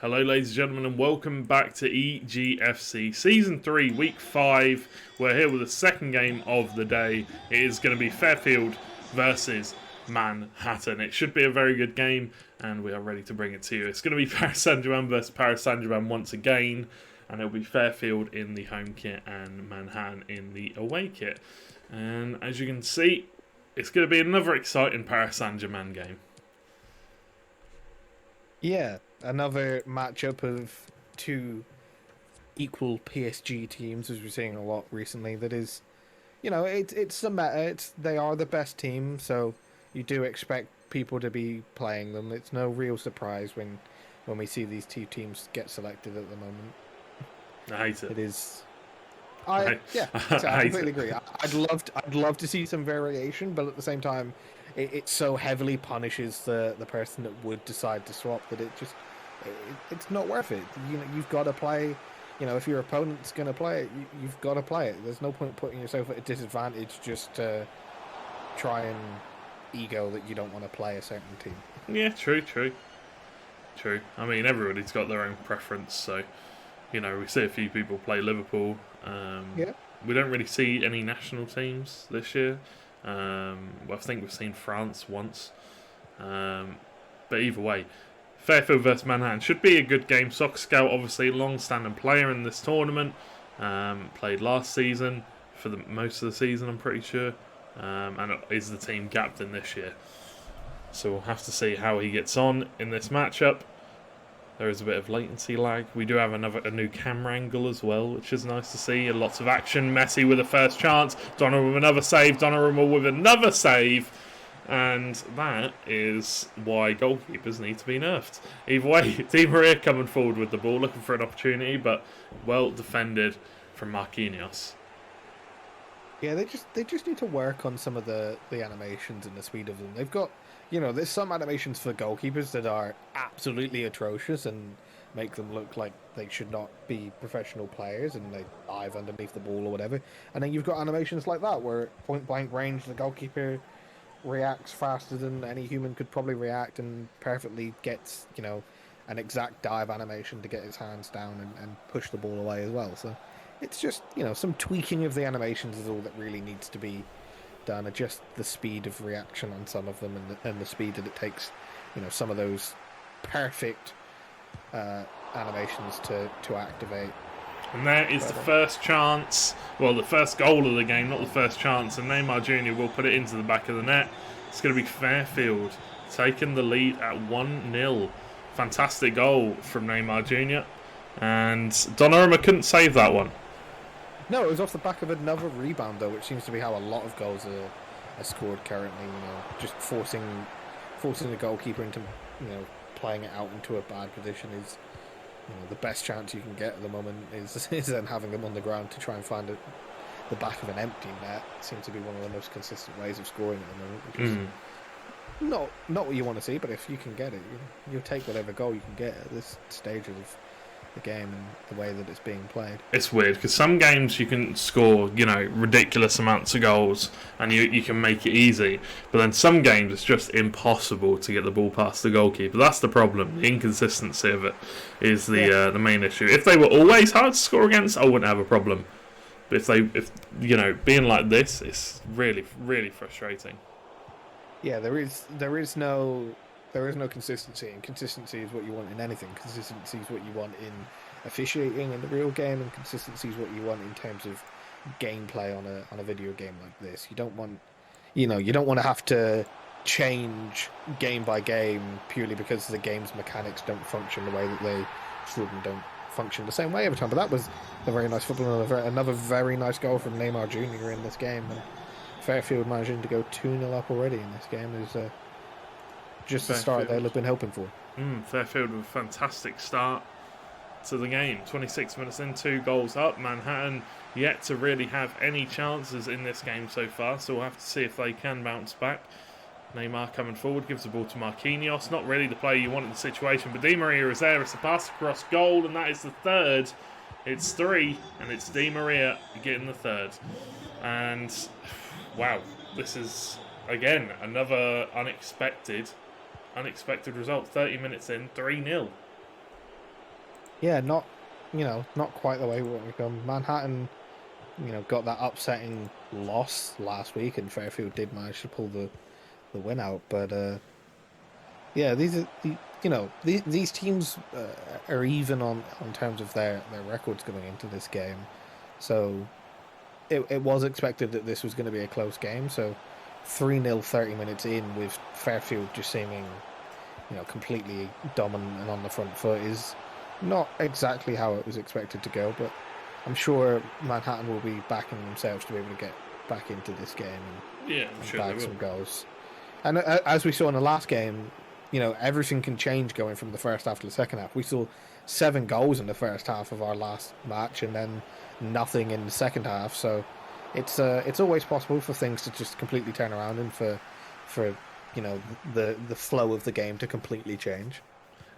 Hello, ladies and gentlemen, and welcome back to EGFC Season 3, Week 5. We're here with the second game of the day. It is going to be Fairfield versus Manhattan. It should be a very good game, and we are ready to bring it to you. It's going to be Paris Saint-Germain versus Paris Saint-Germain once again, and it'll be Fairfield in the home kit and Manhattan in the away kit. And as you can see, it's going to be another exciting Paris Saint-Germain game. Yeah, another matchup of two equal PSG teams, as we're seeing a lot recently. That is, it's the meta. They are the best team, so you do expect people to be playing them. It's no real surprise when we see these two teams get selected at the moment. I hate it. It is. I completely agree. I'd love to see some variation, but at the same time, it so heavily punishes the person that would decide to swap that it's not worth it. You've got to play. If your opponent's going to play it, you've got to play it. There's no point putting yourself at a disadvantage just to try and ego that you don't want to play a certain team. Yeah, true. I mean, everybody's got their own preference, so we see a few people play Liverpool. Yeah. We don't really see any national teams this year. I think we've seen France once. But either way, Fairfield versus Manhattan should be a good game. Soccer Scout, obviously, long-standing player in this tournament. Played last season for most of the season, I'm pretty sure. And is the team captain this year. So we'll have to see how he gets on in this matchup. There is a bit of latency lag. We do have a new camera angle as well, which is nice to see. Lots of action. Messi with the first chance. Donnarumma with another save. Donnarumma with another save. And that is why goalkeepers need to be nerfed. Either way, Di Maria coming forward with the ball, looking for an opportunity, but well defended from Marquinhos. Yeah, they just need to work on some of the animations and the speed of them. They've got, there's some animations for goalkeepers that are absolutely atrocious and make them look like they should not be professional players and they dive underneath the ball or whatever. And then you've got animations like that where point blank range the goalkeeper reacts faster than any human could probably react and perfectly gets, an exact dive animation to get his hands down and push the ball away as well. So it's just, some tweaking of the animations is all that really needs to be done. Adjust the speed of reaction on some of them and the speed that it takes, some of those perfect animations to activate. And there is the first chance, the first goal of the game, not the first chance, and Neymar Jr. will put it into the back of the net. It's going to be Fairfield taking the lead at 1-0. Fantastic goal from Neymar Jr. And Donnarumma couldn't save that one. No, it was off the back of another rebound, though, which seems to be how a lot of goals are scored currently. Just forcing the goalkeeper into, playing it out into a bad position is, the best chance you can get at the moment is then having them on the ground to try and find the back of an empty net. It seems to be one of the most consistent ways of scoring at the moment, which is not what you want to see, but if you can get it, you'll take whatever goal you can get at this stage of the game and the way that it's being played. It's weird because some games you can score, ridiculous amounts of goals and you can make it easy, but then some games it's just impossible to get the ball past the goalkeeper. That's the problem. The inconsistency of it is the main issue. If they were always hard to score against, I wouldn't have a problem. But if being like this, it's really, really frustrating. Yeah, there is no consistency, and consistency is what you want in anything. Consistency is what you want in officiating in the real game, and consistency is what you want in terms of gameplay on a video game like this. You don't want to have to change game by game purely because the game's mechanics don't function the way that they should and don't function the same way every time. But that was a very nice football and another very nice goal from Neymar Jr. in this game. And Fairfield managing to go 2-0 up already in this game is just the start they've been hoping for. Fairfield with a fantastic start to the game. 26 minutes in, 2 goals up. Manhattan yet to really have any chances in this game so far, so we'll have to see if they can bounce back. Neymar coming forward, gives the ball to Marquinhos. Not really the player you want in the situation, but Di Maria is there. It's a pass across goal, and that is the third. It's 3, and it's Di Maria getting the third. And, wow, this is, again, another unexpected result. 30 minutes in, 3-0. Yeah, not not quite the way we want to come. Manhattan, got that upsetting loss last week, and Fairfield did manage to pull the win out. But yeah, these are these teams are even on terms of their records going into this game. So it was expected that this was going to be a close game. So 3-0 30 minutes in with Fairfield just seeming completely dominant and on the front foot is not exactly how it was expected to go, but I'm sure Manhattan will be backing themselves to be able to get back into this game Yeah, I'm and sure they bag will. some goals. And as we saw in the last game, everything can change going from the first half to the second half. We saw 7 goals in the first half of our last match, and then nothing in the second half. So it's always possible for things to just completely turn around and for the flow of the game to completely change.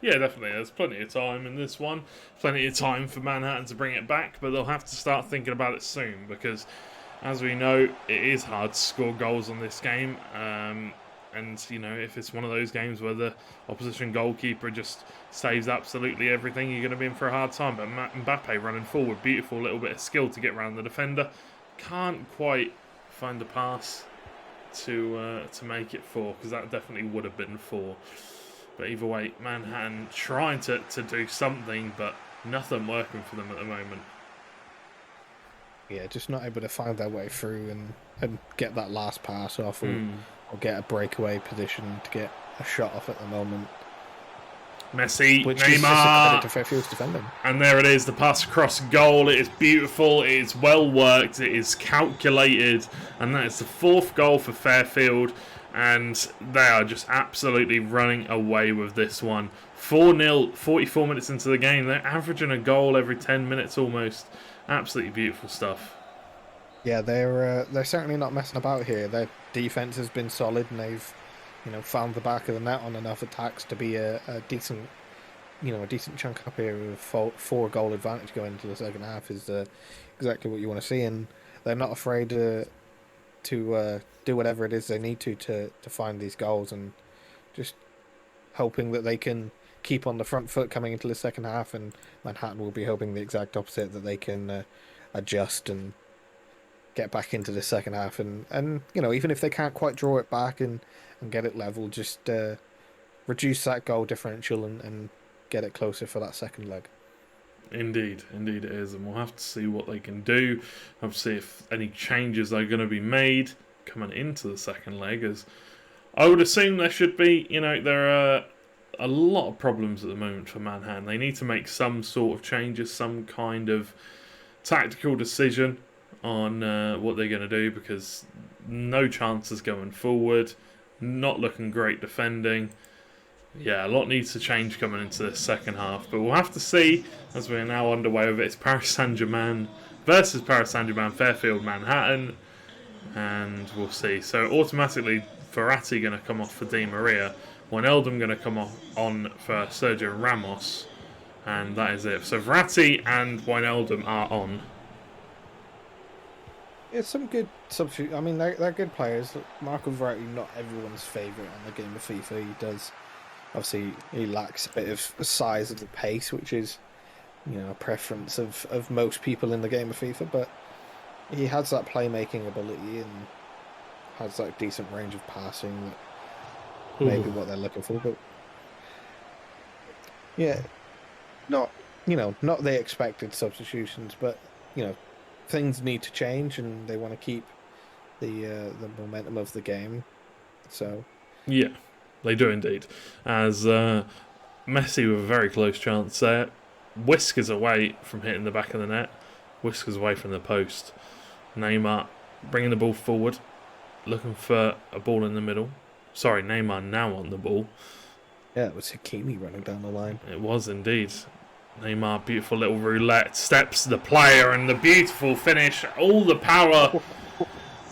Yeah, definitely. There's plenty of time in this one. Plenty of time for Manhattan to bring it back, but they'll have to start thinking about it soon because, as we know, it is hard to score goals on this game. And, if it's one of those games where the opposition goalkeeper just saves absolutely everything, you're going to be in for a hard time. But Mbappe running forward, beautiful little bit of skill to get around the defender. Can't quite find the pass to make it 4 because that definitely would have been 4. But either way, Manhattan trying to do something, but nothing working for them at the moment. Yeah, just not able to find their way through and get that last pass off Mm. or get a breakaway position to get a shot off at the moment, Messi, which is just a credit Neymar, to Fairfield's defending. and there it is, the pass across goal. It is beautiful, it is well worked, it is calculated, and that is the 4th goal for Fairfield, and they are just absolutely running away with this one. 4-0, 44 minutes into the game. They're averaging a goal every 10 minutes almost. Absolutely beautiful stuff. Yeah, they're certainly not messing about here. Their defense has been solid, and they've found the back of the net on enough attacks to be a decent a decent chunk up here with 4 goal advantage going into the second half is exactly what you want to see, and they're not afraid to do whatever it is they need to find these goals, and just hoping that they can keep on the front foot coming into the second half, and Manhattan will be hoping the exact opposite, that they can adjust and get back into the second half, and even if they can't quite draw it back and get it level, just reduce that goal differential and get it closer for that second leg. Indeed, indeed it is, and we'll have to see what they can do. Obviously, if any changes are going to be made coming into the second leg, as I would assume there should be. There are a lot of problems at the moment for Manhattan. They need to make some sort of changes, some kind of tactical decision on what they're going to do, because no chances going forward, not looking great defending. Yeah, a lot needs to change coming into the second half, but we'll have to see as we're now underway with it. It's Paris Saint-Germain versus Paris Saint-Germain, Fairfield, Manhattan, and we'll see. So automatically, Verratti going to come off for Di Maria, Wijnaldum going to come on for Sergio Ramos, and that is it. So Verratti and Wijnaldum are on. It's some good substitute. I mean, they're good players. Marco Verratti, not everyone's favourite on the game of FIFA. He does, obviously, he lacks a bit of size of the pace, which is, a preference of most people in the game of FIFA. But he has that playmaking ability and has that decent range of passing. That maybe what they're looking for, but yeah, not not the expected substitutions, but things need to change, and they want to keep the momentum of the game. So Yeah, they do indeed. As Messi with a very close chance there, whiskers away from hitting the back of the net, whiskers away from the post. Neymar bringing the ball forward, looking for a ball in the middle. Sorry, Neymar now on the ball. yeah, it was Hakimi running down the line. It was indeed. Neymar, beautiful little roulette, steps the player, and the beautiful finish, all the power.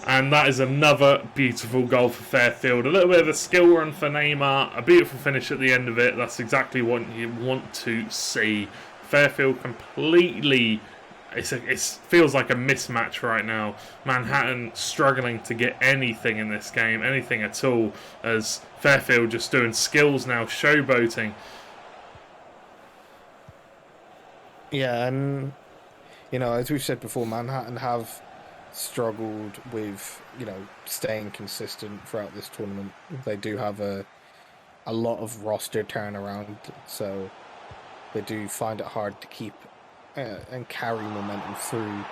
And that is another beautiful goal for Fairfield. A little bit of a skill run for Neymar, a beautiful finish at the end of it. That's exactly what you want to see. Fairfield completely... It feels like a mismatch right now. Manhattan struggling to get anything in this game, anything at all, as Fairfield just doing skills now, showboating. Yeah, and as we've said before, Manhattan have struggled with staying consistent throughout this tournament. They do have a lot of roster turnaround, so they do find it hard to keep and carry momentum through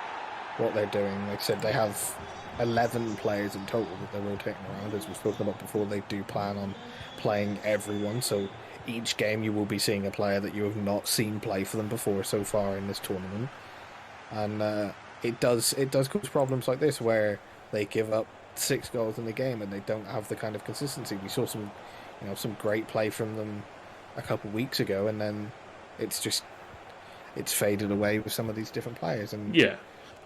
what they're doing. Like I said, they have 11 players in total that they're rotating around. As we've spoken about before, they do plan on playing everyone. So each game you will be seeing a player that you have not seen play for them before so far in this tournament. And it does cause problems like this where they give up 6 goals in the game and they don't have the kind of consistency. We saw some great play from them a couple of weeks ago, and then it's just it's faded away with some of these different players. And Yeah.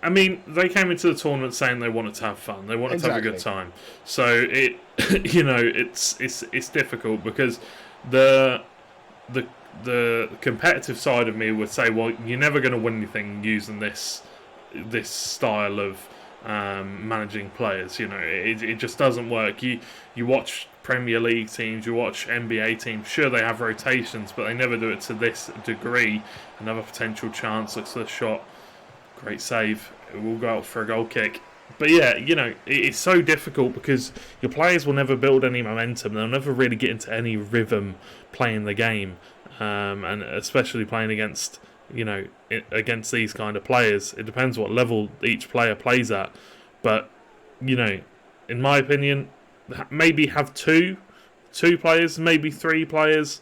I mean, they came into the tournament saying they wanted to have fun. They wanted to have a good exactly, time. So it's difficult because the the the competitive side of me would say, well, you're never going to win anything using this style of managing players. It just doesn't work. You watch Premier League teams, you watch NBA teams. Sure, they have rotations, but they never do it to this degree. Another potential chance, looks at the shot, great save. It will go out for a goal kick. But yeah, it's so difficult because your players will never build any momentum. They'll never really get into any rhythm playing the game, and especially playing against these kind of players. It depends what level each player plays at. But in my opinion, maybe have two players, maybe 3 players,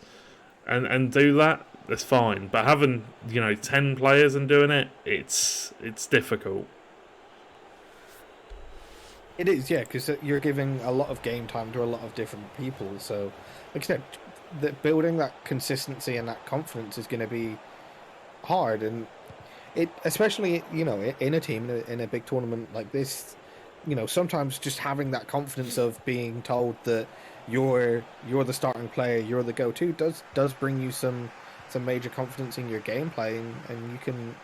and do that. That's fine. But having 10 players and doing it, it's difficult. it is, yeah, because you're giving a lot of game time to a lot of different people. So, like I said, that building that consistency and that confidence is going to be hard, and it especially in a team in a big tournament like this. Sometimes just having that confidence of being told that you're the starting player, you're the go-to, does bring you some major confidence in your gameplay, and you can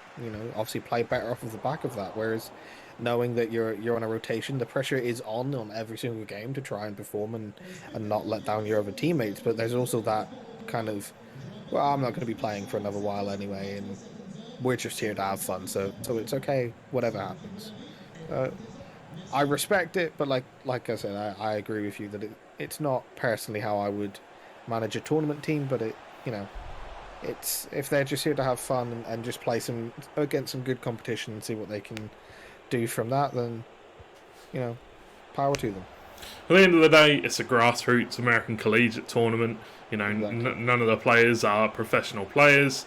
obviously play better off of the back of that. Whereas knowing that you're on a rotation, the pressure is on every single game to try and perform and not let down your other teammates. But there's also that kind of, well, I'm not going to be playing for another while anyway, and we're just here to have fun, so it's okay whatever happens. Uh, I respect it, but like I said, I agree with you that it's not personally how I would manage a tournament team, but you know it's if they're just here to have fun and just play some against some good competition and see what they can do from that, then you know, power to them. At the end of the day, it's a grassroots American collegiate tournament. Exactly. None of the players are professional players.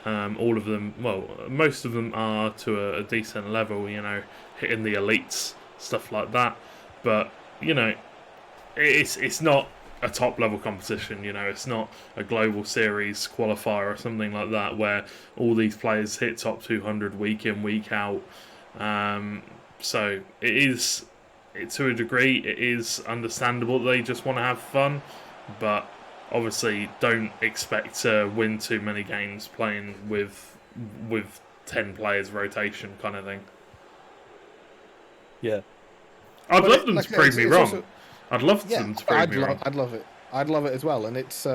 All of them, well, most of them are to a decent level. Hitting the elites, stuff like that. But it's not a top level competition. It's not a global series qualifier or something like that where all these players hit top 200 week in week out. So it is, to a degree, it is understandable that they just want to have fun, but obviously don't expect to win too many games playing with 10 players rotation kind of thing. Yeah, I'd but love them to prove me it's wrong. also I'd love yeah. them to prove me wrong. I'd love it. I'd love it as well, and it's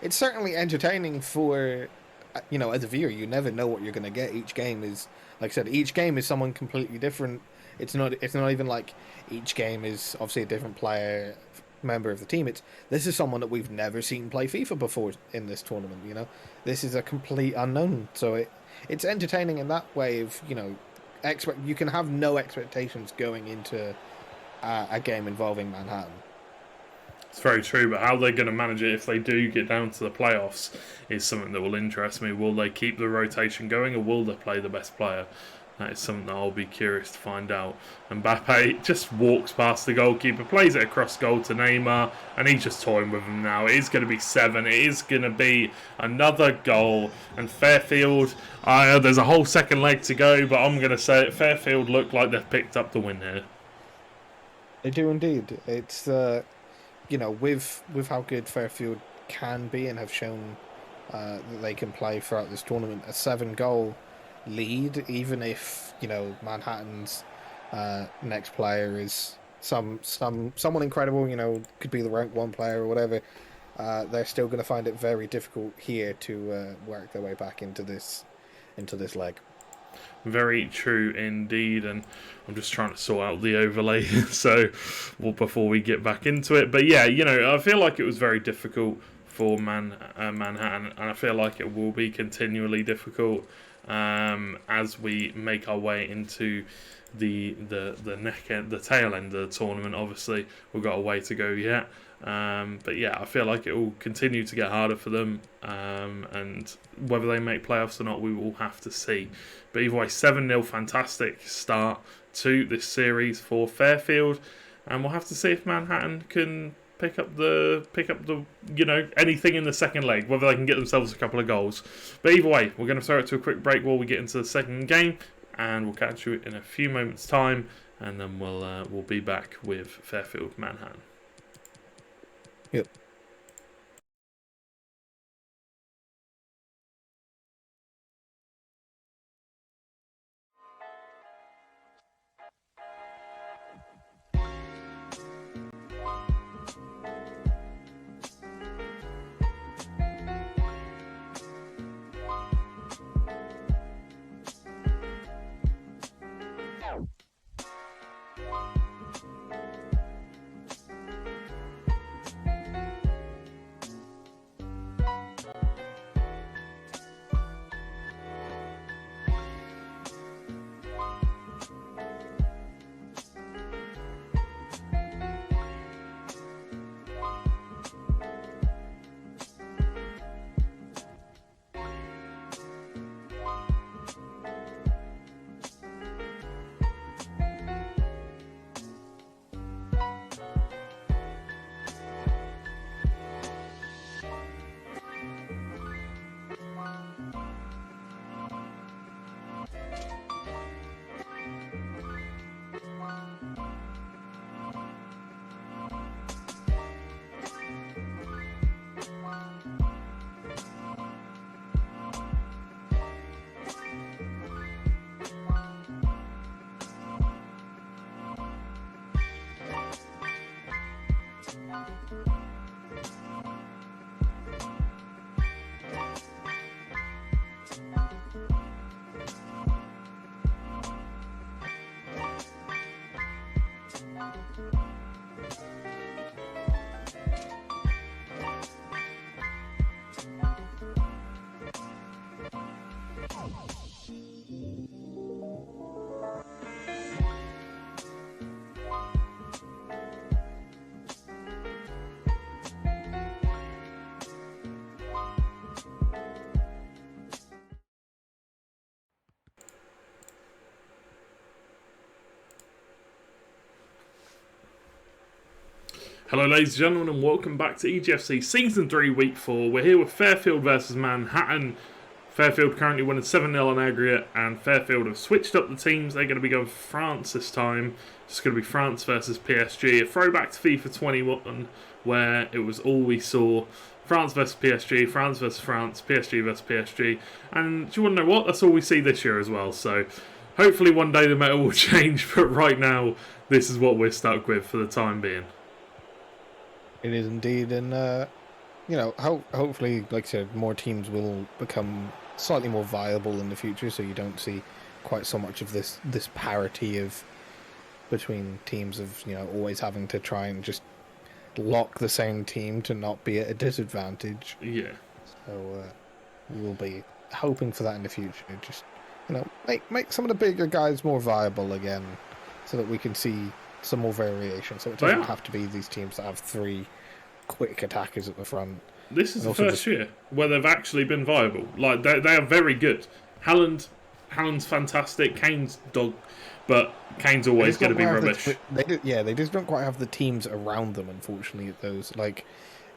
certainly entertaining for as a viewer. You never know what you're going to get. Each game is like I said. Each game is someone completely different. It's not even like each game is obviously a different player member of the team. This is someone that we've never seen play FIFA before in this tournament. This is a complete unknown. So it's entertaining in that way of expect you can have no expectations going into a game involving Manhattan. It's very true, but how they're going to manage it if they do get down to the playoffs is something that will interest me. Will they keep the rotation going, or will they play the best player? That is something that I'll be curious to find out. Mbappe just walks past the goalkeeper, plays it across goal to Neymar, and he's just toying with him now. It is going to be 7. It is going to be another goal. And Fairfield, there's a whole second leg to go, but I'm going to say it. Fairfield look like they've picked up the win here. They do indeed. It's with how good Fairfield can be and have shown that they can play throughout this tournament, a 7 goal lead, even if Manhattan's next player is someone incredible, could be the rank 1 player or whatever. They're still going to find it very difficult here to work their way back into this into this leg. Very true indeed, and I'm just trying to sort out the overlay before we get back into it. But yeah, I feel like it was very difficult for Manhattan, and I feel like it will be continually difficult as we make our way into the tail end of the tournament. Obviously, we've got a way to go yet. But yeah, I feel like it will continue to get harder for them, and whether they make playoffs or not, we will have to see. But either way, 7-0, fantastic start to this series for Fairfield, and we'll have to see if Manhattan can pick up the anything in the second leg, whether they can get themselves a couple of goals. But either way, we're going to throw it to a quick break while we get into the second game, and we'll catch you in a few moments' time, and then we'll be back with Fairfield Manhattan. Yep. Hello ladies and gentlemen, and welcome back to EGFC Season 3 Week 4. We're here with Fairfield versus Manhattan. Fairfield currently winning 7-0 on aggregate, and Fairfield have switched up the teams. They're going to be going for France this time. It's going to be France versus PSG. A throwback to FIFA 21, where it was all we saw. France versus PSG, France versus France, PSG versus PSG. And do you want to know what? That's all we see this year as well. So hopefully one day the meta will change, but right now this is what we're stuck with for the time being. It is indeed, and hopefully, like I said, more teams will become slightly more viable in the future, so you don't see quite so much of this parity of between teams of always having to try and just lock the same team to not be at a disadvantage. Yeah. So we'll be hoping for that in the future. Just make some of the bigger guys more viable again, so that we can see some more variation, so it doesn't have to be these teams that have 3 quick attackers at the front. This is the first year where they've actually been viable. Like they are very good. Haaland's fantastic. Kane's dog, but Kane's always going to be rubbish. They just don't quite have the teams around them. Unfortunately, at those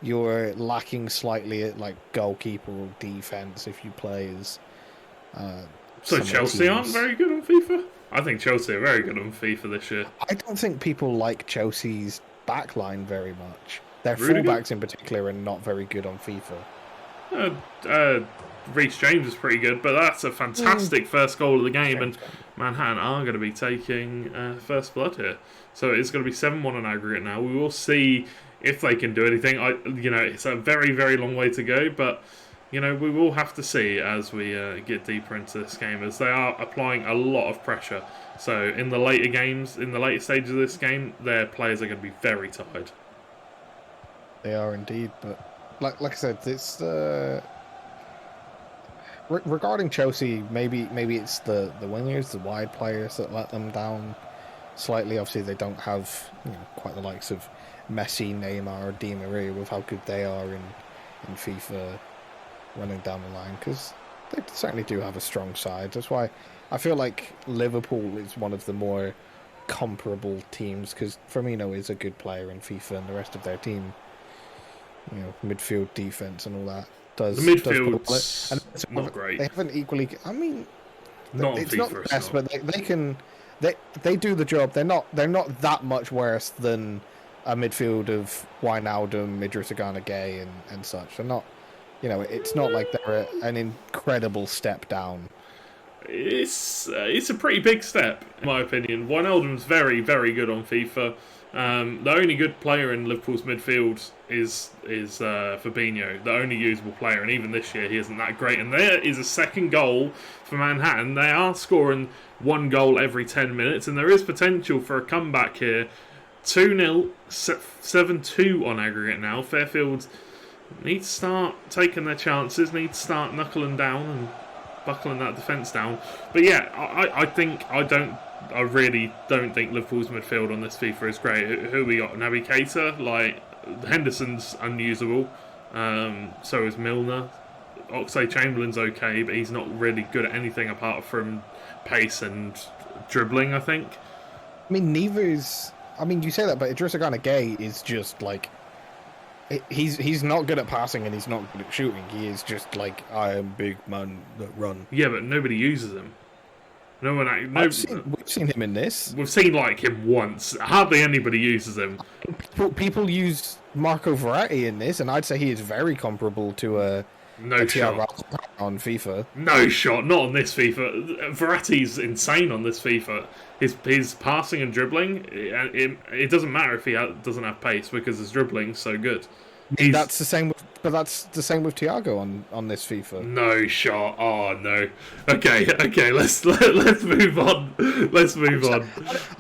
you're lacking slightly at goalkeeper or defense if you play as. So Chelsea aren't very good on FIFA? I think Chelsea are very good on FIFA this year. I don't think people like Chelsea's backline very much. Their fullbacks in particular are not very good on FIFA. Reece James is pretty good, but that's a fantastic first goal of the game, and Manhattan are going to be taking first blood here. So it's going to be 7-1 on aggregate now. We will see if they can do anything. It's a very, very long way to go, but we will have to see as we get deeper into this game, as they are applying a lot of pressure. So in the later games, in the later stages of this game, their players are going to be very tired. They are indeed, but like I said, it's regarding Chelsea. Maybe it's the wingers, the wide players that let them down slightly. Obviously, they don't have quite the likes of Messi, Neymar, or Di Maria with how good they are in FIFA running down the line, because they certainly do have a strong side. That's why I feel like Liverpool is one of the more comparable teams, because Firmino is a good player in FIFA, and the rest of their team, midfield, defense, and all that the midfield's not great. They haven't equally. I mean, not it's FIFA, not the best, but they can. They do the job. They're not that much worse than a midfield of Wijnaldum, Idrissa Gana Gueye, and such. They're not. It's not like they're an incredible step down. It's a pretty big step, in my opinion. Wijnaldum's very, very good on FIFA. The only good player in Liverpool's midfield is Fabinho, the only usable player, and even this year he isn't that great. And there is a second goal for Manhattan. They are scoring one goal every 10 minutes, and there is potential for a comeback here. 2-0, 7-2 on aggregate now. Fairfield need to start taking their chances, need to start knuckling down and buckling that defence down. But yeah, I really don't think Liverpool's midfield on this FIFA is great. Who we got? Naby Keita, Henderson's unusable. So is Milner. Oxlade-Chamberlain's okay, but he's not really good at anything apart from pace and dribbling, I think. I mean, neither is. I mean, you say that, but Idrissa Gana Gueye is just like. He's not good at passing and he's not good at shooting. He is just like, I am big man that run. Yeah, but nobody uses him. We've seen him in this. We've seen him once. Hardly anybody uses him. People use Marco Verratti in this, and I'd say he is very comparable to a shot on FIFA. No shot, not on this FIFA. Verratti's insane on this FIFA. His passing and dribbling, it doesn't matter if he doesn't have pace because his dribbling's so good. That's the same with Thiago on this FIFA. No shot. Oh no. Okay. Let's move on. Let's move on.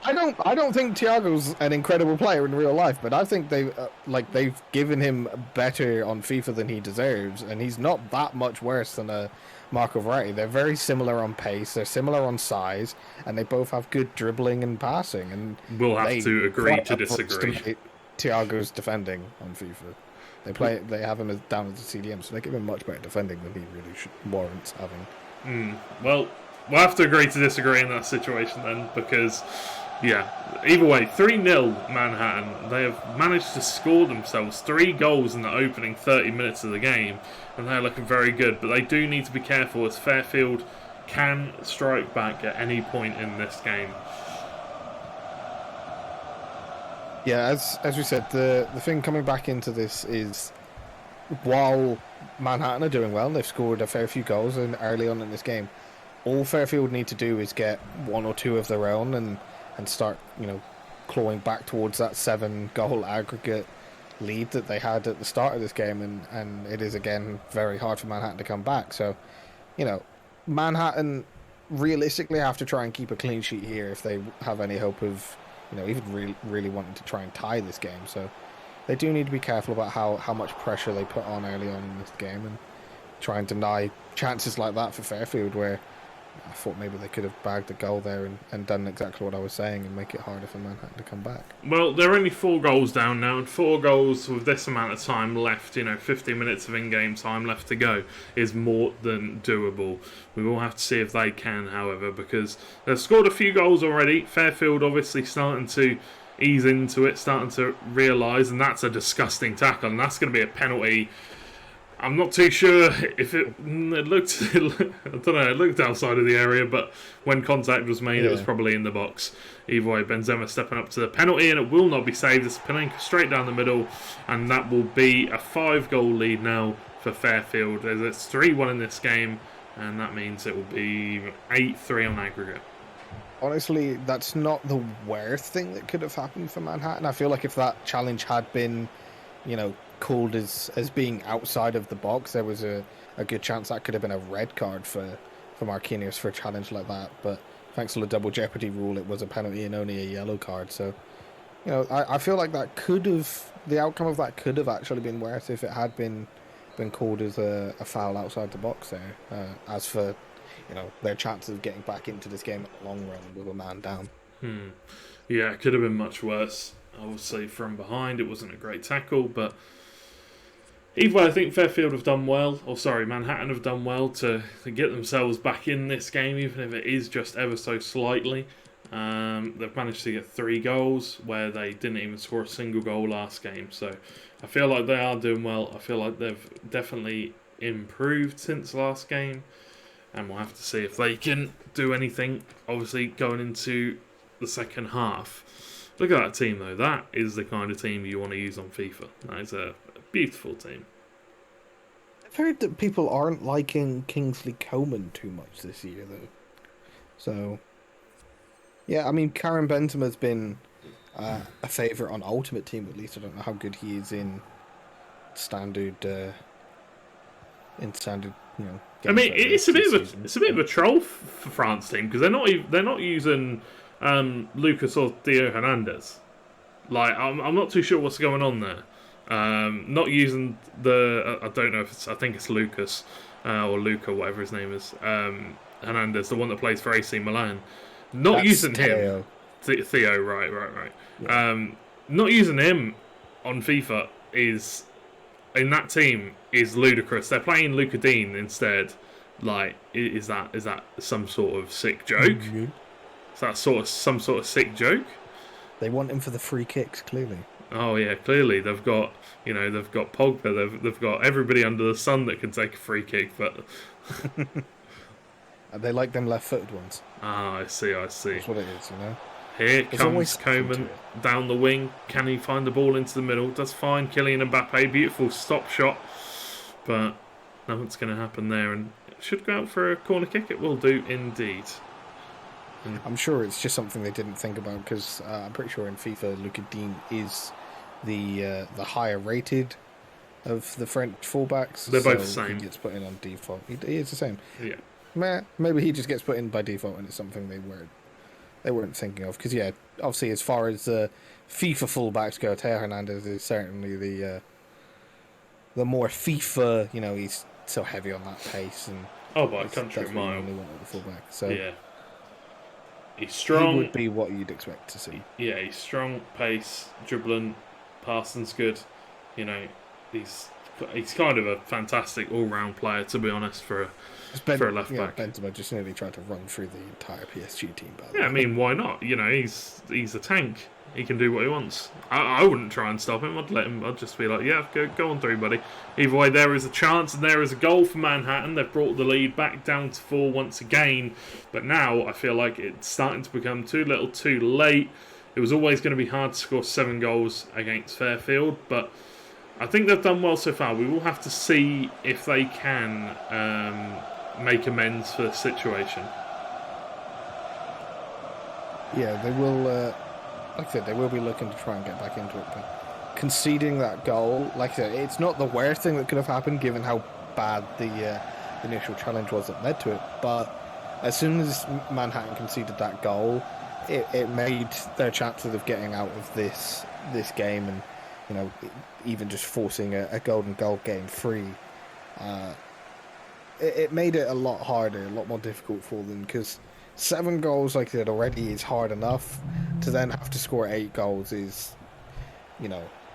I don't think Thiago's an incredible player in real life, but I think they've given him better on FIFA than he deserves, and he's not that much worse than a Marco Verratti. They're very similar on pace. They're similar on size, and they both have good dribbling and passing. And we'll have to agree to disagree. Thiago's defending on FIFA. They have him down as a CDM, so they give him much better defending than he really warrants having. Well, we'll have to agree to disagree in that situation then, because, yeah, either way, 3-0 Manhattan. They have managed to score themselves 3 goals in the opening 30 minutes of the game, and they're looking very good, but they do need to be careful as Fairfield can strike back at any point in this game. Yeah, as we said, the thing coming back into this is, while Manhattan are doing well, and they've scored a fair few goals early on in this game, all Fairfield need to do is get 1 or 2 of their own and start, clawing back towards that 7-goal aggregate lead that they had at the start of this game, and it is again very hard for Manhattan to come back. So, Manhattan realistically have to try and keep a clean sheet here if they have any hope of even really wanting to try and tie this game. So they do need to be careful about how much pressure they put on early on in this game and try and deny chances like that for Fairfield, where I thought maybe they could have bagged a goal there and done exactly what I was saying and make it harder for Manhattan to come back. Well, they're only 4 goals down now, and 4 goals with this amount of time left, 15 minutes of in-game time left to go, is more than doable. We will have to see if they can, however, because they've scored a few goals already. Fairfield obviously starting to ease into it, starting to realise, and that's a disgusting tackle, and that's going to be a penalty. I'm not too sure if it looked, I don't know, it looked outside of the area, but when contact was made, It was probably in the box. Either way, Benzema stepping up to the penalty, and it will not be saved. It's Panenka straight down the middle, and that will be a 5-goal lead now for Fairfield, as it's 3-1 in this game, and that means it will be 8-3 on aggregate. Honestly, that's not the worst thing that could have happened for Manhattan. I feel like if that challenge had been, called as being outside of the box, there was a good chance that could have been a red card for Marquinhos for a challenge like that. But thanks to the double jeopardy rule, it was a penalty and only a yellow card. So, I feel like the outcome of that could have actually been worse if it had been called as a foul outside the box there. As for, their chances of getting back into this game in the long run with a man down. Yeah, it could have been much worse. Obviously, from behind, it wasn't a great tackle, but either way, I think Fairfield have done well, Manhattan have done well to get themselves back in this game, even if it is just ever so slightly. They've managed to get 3 goals where they didn't even score a single goal last game. So I feel like they are doing well. I feel like they've definitely improved since last game. And we'll have to see if they can do anything, obviously, going into the second half. Look at that team, though. That is the kind of team you want to use on FIFA. That is a beautiful team. I've heard that people aren't liking Kingsley Coman too much this year, though. So, yeah, I mean, Karim Benzema's been a favourite on Ultimate Team, at least. I don't know how good he is in standard, I mean, it's a bit of a troll for France team because they're not using Lucas or Theo Hernandez. Like, I'm not too sure what's going on there. Not using I don't know if I think it's Lucas or Luca, whatever his name is. Hernandez, the one that plays for AC Milan. That's using Theo. him. Theo, right. Yeah. Not using him on FIFA is in that team is ludicrous. They're playing Luca Dean instead. Like, is that some sort of sick joke? Mm-hmm. Is that some sort of sick joke? They want him for the free kicks, clearly. Oh yeah, clearly they've got Pogba, they've got everybody under the sun that can take a free kick, but they like them left-footed ones. Ah, I see. That's what it is, Here comes Coman down the wing. Can he find the ball into the middle? Does find Kylian Mbappe. Beautiful stop shot, but nothing's going to happen there, and it should go out for a corner kick. It will do indeed. I'm sure it's just something they didn't think about because I'm pretty sure in FIFA, Luca Dean is the higher rated of the French fullbacks. They're both the same. He gets put in on default. He is the same. Yeah. Maybe he just gets put in by default, and it's something they weren't thinking of. Because obviously, as far as the FIFA fullbacks go, Theo Hernandez is certainly the more FIFA. He's so heavy on that pace, and by a country mile. Really want the fullback. So yeah. He's strong. He would be what you'd expect to see. Yeah, he's strong, pace, dribbling, passing's good. He's kind of a fantastic all-round player, to be honest, for a left-back. Benzema just nearly tried to run through the entire PSG team. I mean, why not? He's a tank. He can do what he wants. I wouldn't try and stop him. I'd just be like, yeah, go on through, buddy. Either way, there is a chance and there is a goal for Manhattan. They've brought the lead back down to 4 once again. But now I feel like it's starting to become too little too late. It was always going to be hard to score 7 goals against Fairfield, but I think they've done well so far. We will have to see if they can make amends for the situation. Yeah, they will. Like I said, they will be looking to try and get back into it. But conceding that goal, like I said, it's not the worst thing that could have happened given how bad the initial challenge was that led to it. But as soon as Manhattan conceded that goal, it made their chances of getting out of this game and even just forcing a golden goal game free. It made it a lot harder, a lot more difficult for them because 7 goals, like I said, already is hard enough. To then have to score 8 goals is,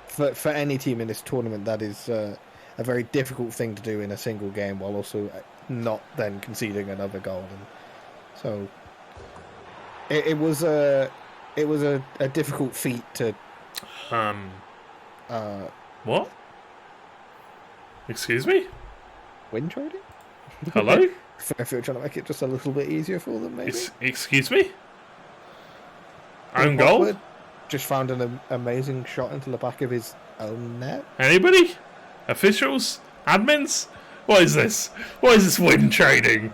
for any team in this tournament, that is a very difficult thing to do in a single game while also not then conceding another goal. And so it was a difficult feat to. What? Excuse me? Win trading? Hello? Fairfield trying to make it just a little bit easier for them, maybe. Excuse me? Own goal? Just found an amazing shot into the back of his own net. Anybody? Officials? Admins? What is this? What is this win trading?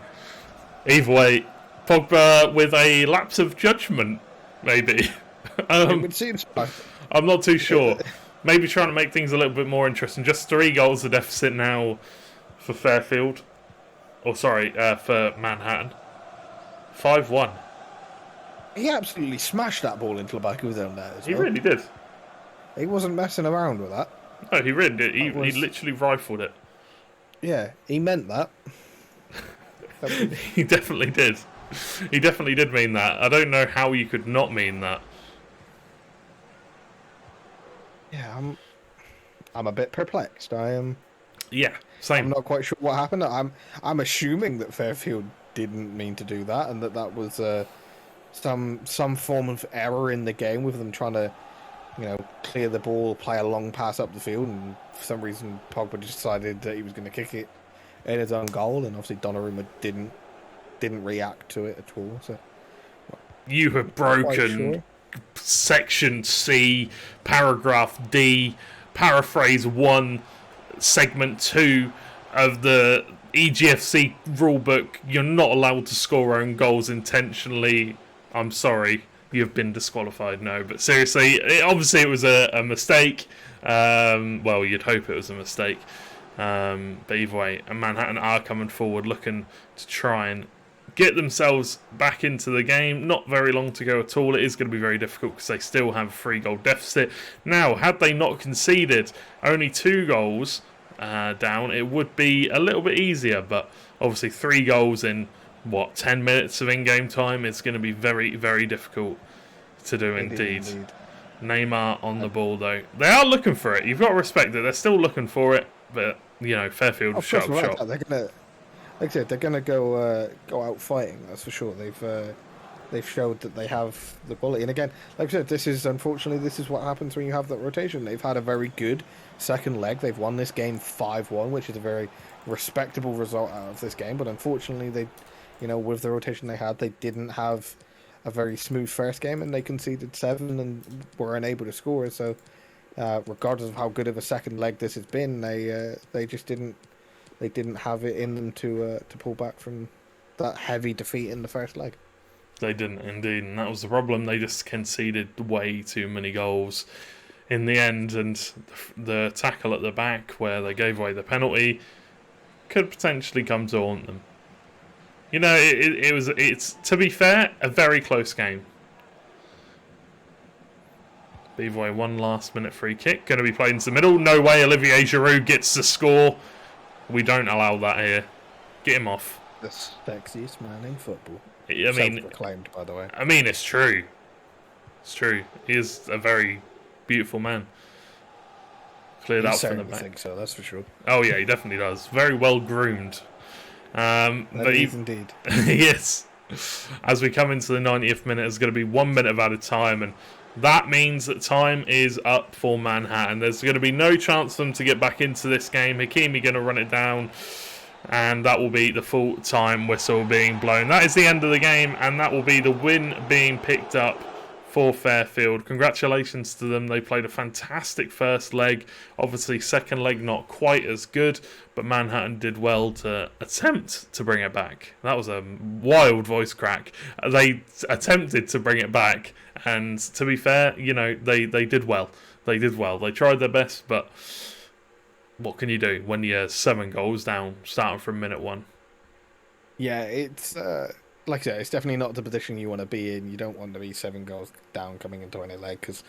Either way, Pogba with a lapse of judgment, maybe. It would seem so. I'm not too sure. maybe trying to make things a little bit more interesting. Just 3 goals of deficit now for Fairfield. For Manhattan. 5-1. He absolutely smashed that ball into the back of his own net as He well. really did. He wasn't messing around with that. No, he really did. He literally rifled it. Yeah, he meant that. He definitely did. He definitely did mean that. I don't know how you could not mean that. Yeah, I'm a bit perplexed. I am. Yeah, same. I'm not quite sure what happened. I'm assuming that Fairfield didn't mean to do that, and that was some form of error in the game with them trying to, clear the ball, play a long pass up the field, and for some reason Pogba just decided that he was going to kick it in his own goal, and obviously Donnarumma didn't react to it at all. So you have broken section C, paragraph D, paraphrase 1, segment 2 of the EGFC rulebook. You're not allowed to score own goals intentionally. I'm sorry, you've been disqualified. No, but seriously, obviously it was a mistake. Well, you'd hope it was a mistake. But either way, Manhattan are coming forward looking to try and get themselves back into the game. Not very long to go at all. It is going to be very difficult because they still have a 3-goal deficit. Now, had they not conceded only 2 goals down, it would be a little bit easier. But obviously 3 goals in, 10 minutes of in-game time is going to be very, very difficult to do indeed. Neymar on the ball, though. They are looking for it. You've got to respect it. They're still looking for it. But, Fairfield shot. They're gonna, like I said, they're gonna go out fighting. That's for sure. They've showed that they have the quality. And again, like I said, this is what happens when you have that rotation. They've had a very good second leg. They've won this game 5-1, which is a very respectable result out of this game. But unfortunately, with the rotation they had, they didn't have a very smooth first game, and they conceded 7 and were unable to score. So, regardless of how good of a second leg this has been, they just didn't have it in them to pull back from that heavy defeat in the first leg. They didn't indeed, and that was the problem. They just conceded way too many goals in the end, and the tackle at the back where they gave away the penalty could potentially come to haunt them. It's to be fair, a very close game. Either way, 1 last-minute free kick. Going to be played into the middle. No way Olivier Giroud gets the score. We don't allow that here. Get him off. The sexiest man in football. Self-proclaimed, by the way. It's true. It's true. He is a very beautiful man. Cleared out from the back. I think so, that's for sure. Oh, yeah, he definitely does. Very well groomed. Indeed. Yes. As we come into the 90th minute, it's going to be 1 minute of added time, and that means that time is up for Manhattan. There's going to be no chance for them to get back into this game. Hakimi going to run it down, and that will be the full-time whistle being blown. That is the end of the game, and that will be the win being picked up for Fairfield. Congratulations to them. They played a fantastic first leg. Obviously, second leg not quite as good, but Manhattan did well to attempt to bring it back. That was a wild voice crack. They attempted to bring it back, and to be fair, they did well. They did well. They tried their best, but what can you do when you're 7 goals down starting from minute 1? Yeah, it's like I said, it's definitely not the position you want to be in. You don't want to be 7 goals down coming into any leg, because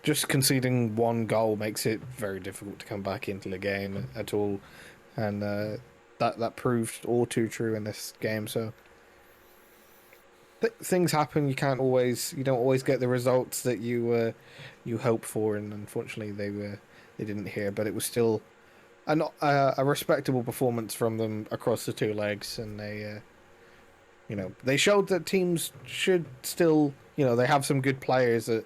just conceding 1 goal makes it very difficult to come back into the game at all, and that proved all too true in this game. So things happen. You don't always get the results that you hope for, and unfortunately they didn't here. But it was still a respectable performance from them across the 2 legs, and they showed that teams should still, they have some good players at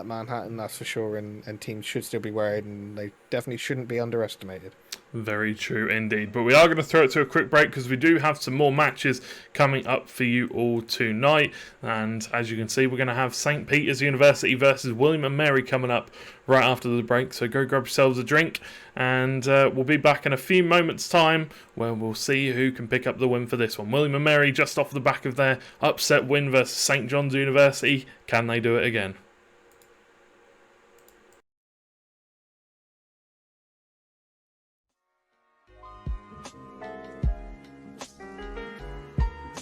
Manhattan, that's for sure, and teams should still be worried, and they definitely shouldn't be underestimated. Very true indeed. But we are going to throw it to a quick break because we do have some more matches coming up for you all tonight. And as you can see, we're going to have St. Peter's University versus William and Mary coming up right after the break. So go grab yourselves a drink, and we'll be back in a few moments' time where we'll see who can pick up the win for this one. William and Mary just off the back of their upset win versus St. John's University. Can they do it again?